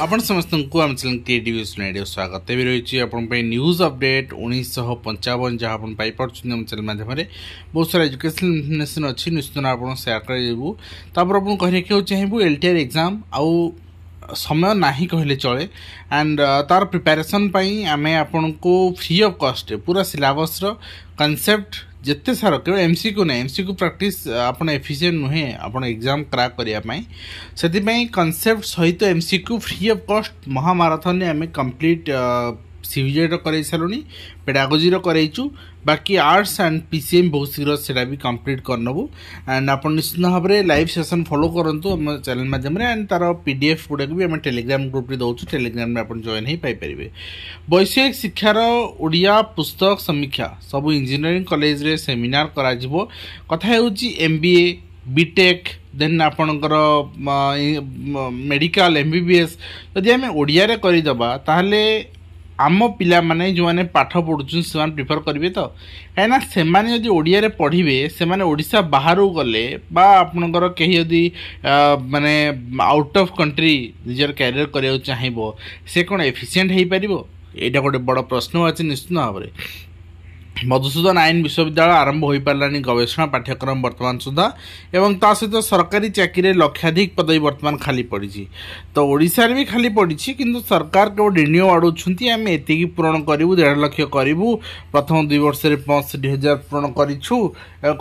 आपण समस्त को आम चैनल क्रिएटिव रेडियो स्वागत भी रही अपन न्यूज अपडेट 1955 जहाँ आप पाइपुम आम चैनल माध्यम बहुत सारा एजुकेशनल इनफर्मेशन अच्छी निश्चित आप सेयार करूँ तापर आपको कहना चाहूँ एलटीआर एग्जाम आउ समय ना कहले चले एंड तार प्रिपेरेसन आम आपण को फ्री ऑफ कॉस्ट पूरा सिलेबस कॉन्सेप्ट जिते सारा केवल एमसीक्यू ना एमसीक्यू प्रैक्टिस आपन एफिशिएंट नुहे आपन एग्जाम क्रैक करिया से कॉन्सेप्ट सहित एमसीक्यू फ्री ऑफ कॉस्ट महामाराथन आम कंप्लीट सीविजेट कर सारूनी पेडागोजी करैचु बाकी आर्ट्स एंड पीसीएम बहुत शीघ्र से भी कंप्लीट करनबु एंड आप निश्चित भाव में लाइव सेशन फॉलो करंतु हम चैनल माध्यम एंड तार पीडीएफ गुड़ाक भी आम टेलीग्राम ग्रुप रे दउछु टेलीग्राम में आप जॉइन हो पाइपर वैषयिक शिक्षार ओडिया पुस्तक समीक्षा सब इंजीनियरिंग कॉलेज रे सेमिनार करा जिवो कथा हेउची एमबीए बीटेक देन आपणकर मेडिकल एमबीबीएस यदि आम ओडिया रे करिदबा ताहले आम पिला माने जो माने पाठ पढ़ुछन से प्रिफर करेंगे तो कहीं से जदि ओडिया रे पढ़िबे से माने ओडिशा बाहर गले बा आपनकर कहीं यदि माने आउट ऑफ कंट्री निजर कैरियर करिया चाहिबो से कोन एफिशिएंट हेई परिबो एटा गोटे बड़ प्रश्न अछि निश्चित भाव में मधुसूदन आईन विश्वविद्यालय आरंभ हो पारानी गवेषणा पाठ्यक्रम वर्तमान सुधा एवं ता सहित सरकारी चाकरी लक्षाधिक पदवी वर्तमान खाली पड़ी तो ओडिशा भी खाली पड़ी किंतु सरकार केवल रिन्यू आड़ुंट आम एति पूरण करूँ 1.5 लाख करूँ प्रथम 2 वर्ष 65,000 पूरण करूँ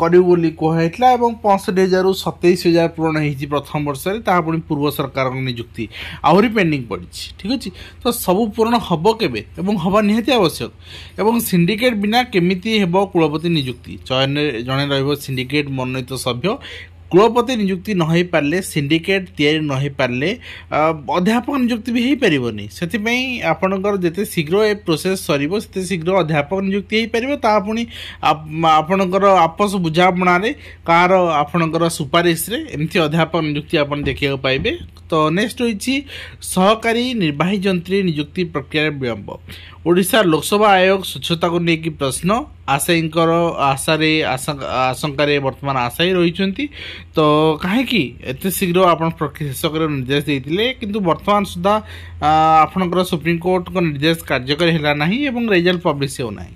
कहला 65,000 27,000 पूरण हो प्रथम वर्ष पुणी पूर्व सरकार निजुक्ति आहरी पेंडिंग पड़ी ठीक अच्छे तो सब पूरण हम के हवा निहाती आवश्यक एवं सिंडिकेट बिना केमिति हेबो कुलपति नियुक्ति चयन जड़े रहिबो सिंडिकेट मनोनीत सभ्य कुलपति नियुक्ति न हो पारे सिंडिकेट तैयारी न हो पारे अध्यापक नियुक्ति भी हो पारनी से आपणकर जिते शीघ्र ए प्रोसेस सर से शीघ्र अध्यापक नियुक्ति हो पार ता पुणी आपणकर आपस बुझापण कार आपणकर सुपारिश एमती अध्यापक नियुक्ति आप देखा पाइबे तो नेक्स्ट होइछि सहकारी निर्वाही जंत्री नियुक्ति प्रक्रिया विलंब ओडिशा लोकसभा आयोग स्वच्छता को लेकिन प्रश्न आशायींकर आशंकार वर्तमान आशायी रही तो कहीं एत शीघ्र आप प्रक्रिया शेष कर निर्देश देते किंतु वर्तमान सुधा आपणकर सुप्रीमकोर्ट को निर्देश कार्यकारी है ना रिजल्ट पब्लिश होना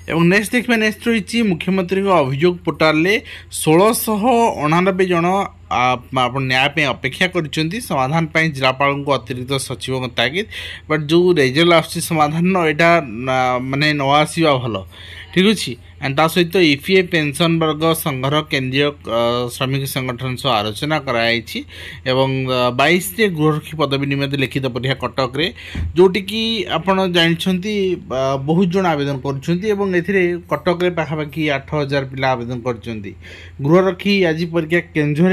एवं नेक्स्ट देखिए नेक्स्ट रही मुख्यमंत्री अभियोग पोर्टाल 1699 जन आप न्याय अपेक्षा कर समाधान जिलापाल को अतिरिक्त सचिव तागिद बट जो रिजल्ट आस समाधान यहाँ माने न आसवा भल ठीक अच्छे एंड ता सहित ईपीए पेंशन वर्ग संघर केंद्रीय श्रमिक संगठन सह आलोचना कराई 22 गृहरक्षी पदवी निमित्त लिखित परीक्षा कटक रे जोटी की आपण जानछंती बहुत जन आवेदन कर कटक रे पाखापाखि 8,000 पिला आवेदन कर गृहरक्षी आज परीक्षा केंझर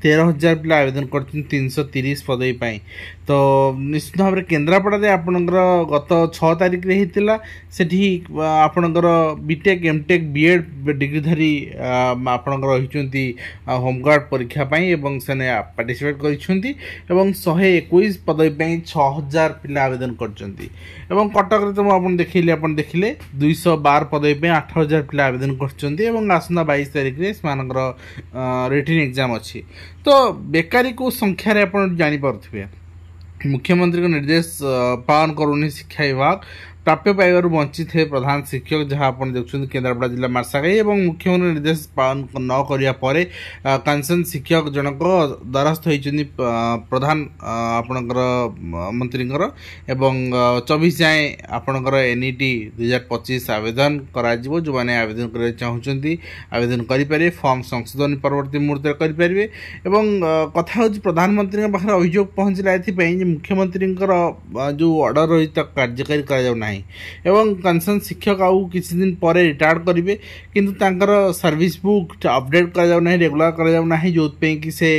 13,000 पिला आवेदन कर 330 पदवी पाई तो निश्चित भाव में केन्द्रापड़ा आपणकर गत 6 तारिख रे होता सेठी आपणकर बीटेक एमटेक बीएड डिग्रीधारी आपणकर रही होमगार्ड परीक्षा एवं से पार्टिसिपेट कर 121 पदवी 6,000 पिला आवेदन कर कटक तो मुझे देखिले 212 पदवी 8,000 पिला आवेदन कर आसंता 22 तारिख में रिटन एग्जाम अच्छी तो बेकारी को संख्यार आप जानीपे मुख्यमंत्री को निर्देश पालन करूनी शिक्षा विभाग प्राप्य पाइबार वंचित है प्रधान शिक्षक जहाँ आप देखते केन्द्रापड़ा जिला मार्साघाई और मुख्यमंत्री निर्देश पालन न करने कंसर्न शिक्षक जनक द्वारस्थ होती प्रधान आपणकर मंत्री एवं 24 जाए आपणकर एनईटी 2025 आवेदन करा जो मैंने आवेदन करने चाहते आवेदन करें फॉर्म संशोधन परवर्ती मुहूर्त करेंगे कथा हूँ प्रधानमंत्री पाखे अभियोग पहुँचला मुख्यमंत्री जो ऑर्डर रही कार्यकारी करा ନାହିଁ ଏବଂ କନସର୍ନ ଶିକ୍ଷକ ଆଉ କିଛି ଦିନ ପରେ ରିଟାୟାର୍ଡ କରିବେ କିନ୍ତୁ ତାଙ୍କର ସର୍ଭିସ ବୁକ୍ ଅପଡେଟ୍ କରାଯାଉ ନାହିଁ, ରେଗୁଲାର କରାଯାଉ ନାହିଁ, ଯୋଉଥିପାଇଁ କି ସେ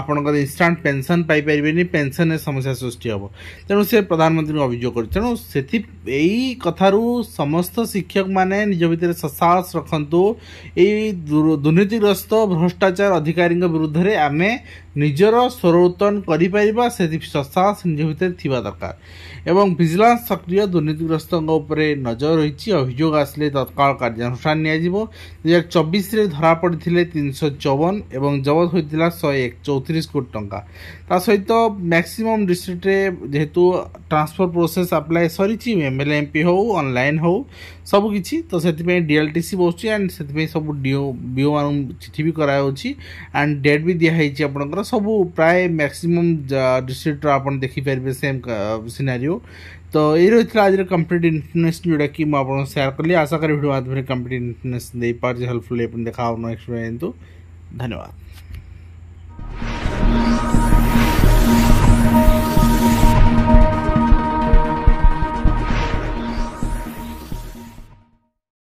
ଆପଣଙ୍କର ଇନଷ୍ଟାଣ୍ଟ ପେନସନ୍ ପାଇପାରିବେନି, ପେନସନରେ ସମସ୍ୟା ସୃଷ୍ଟି ହେବ। ତେଣୁ ସେ ପ୍ରଧାନମନ୍ତ୍ରୀଙ୍କୁ ଅଭିଯୋଗ କରିଛି। ତେଣୁ ଏଇ କଥାରୁ ସମସ୍ତ ଶିକ୍ଷକମାନେ ନିଜ ଭିତରେ ସସାହସ ରଖନ୍ତୁ। ଏଇ ଦୁର୍ନୀତିଗ୍ରସ୍ତ ଭ୍ରଷ୍ଟାଚାର ଅଧିକାରୀଙ୍କ ବିରୁଦ୍ଧରେ ଆମେ ନିଜର ସ୍ୱର ଉତ୍ତୋଳନ କରିପାରିବା, ସେଥି ସସାହସ ନିଜ ଭିତରେ ଥିବା ଦରକାର ଏବଂ ଭିଜିଲାନ୍ସ ସକ୍ରିୟ ଦୁର୍ନୀତିଗ୍ରସ୍ତଙ୍କ ଉପରେ ନଜର ରହିଛି। ଅଭିଯୋଗ ଆସିଲେ ତତ୍କାଳ କାର୍ଯ୍ୟାନୁଷ୍ଠାନ ନିଆଯିବ। 2024ରେ ଧରା ପଡ଼ିଥିଲେ 354 ଏବଂ ଜବତ ହୋଇଥିଲା 134 କୋଟି ଟଙ୍କା। ତା ସହିତ ମ୍ୟାକ୍ସିମମ୍ ଡିଷ୍ଟ୍ରିକ୍ଟରେ ଯେହେତୁ ଟ୍ରାନ୍ସଫର ପ୍ରୋସେସ୍ ଆପ୍ଲାଏ ସରିଛି, MLA MP ହେଉ ଅନଲାଇନ୍ ହେଉ ସବୁକିଛି, ତ ସେଥିପାଇଁ DLTC ବସୁଛି ଆଣ୍ଡ ସେଥିପାଇଁ ସବୁ BO ମାନଙ୍କୁ ଚିଠି ବି କରାଯାଉଛି ଆଣ୍ଡ ଡେଟ୍ ବି ଦିଆହେଇଛି ଆପଣଙ୍କର ସବୁ ପ୍ରାୟ ମ୍ୟାକ୍ସିମମ୍ ଡିଷ୍ଟ୍ରିକ୍ଟର ଆପଣ ଦେଖିପାରିବେ ସେମ୍ ସିନାରିଓ। ତ ଏଇ ରହିଥିଲା ଆଜିର କମ୍ପ୍ଲିଟ୍ ଇନଫର୍ମେସନ୍ ଯେଉଁଟାକି ମୁଁ ଆପଣଙ୍କୁ ସେୟାର କଲି। ଆଶା କରି ଭିଡ଼ିଓ ମାଧ୍ୟମରେ କମ୍ପ୍ଲିଟ୍ ଇନଫର୍ମେସନ୍ ଦେଇପାରୁଛି ହେଲ୍ପଫୁଲ୍। ଆପଣ ଦେଖା ହେବ ନେକ୍ସଟ ଭିଡ଼ିଓ। ଧନ୍ୟବାଦ।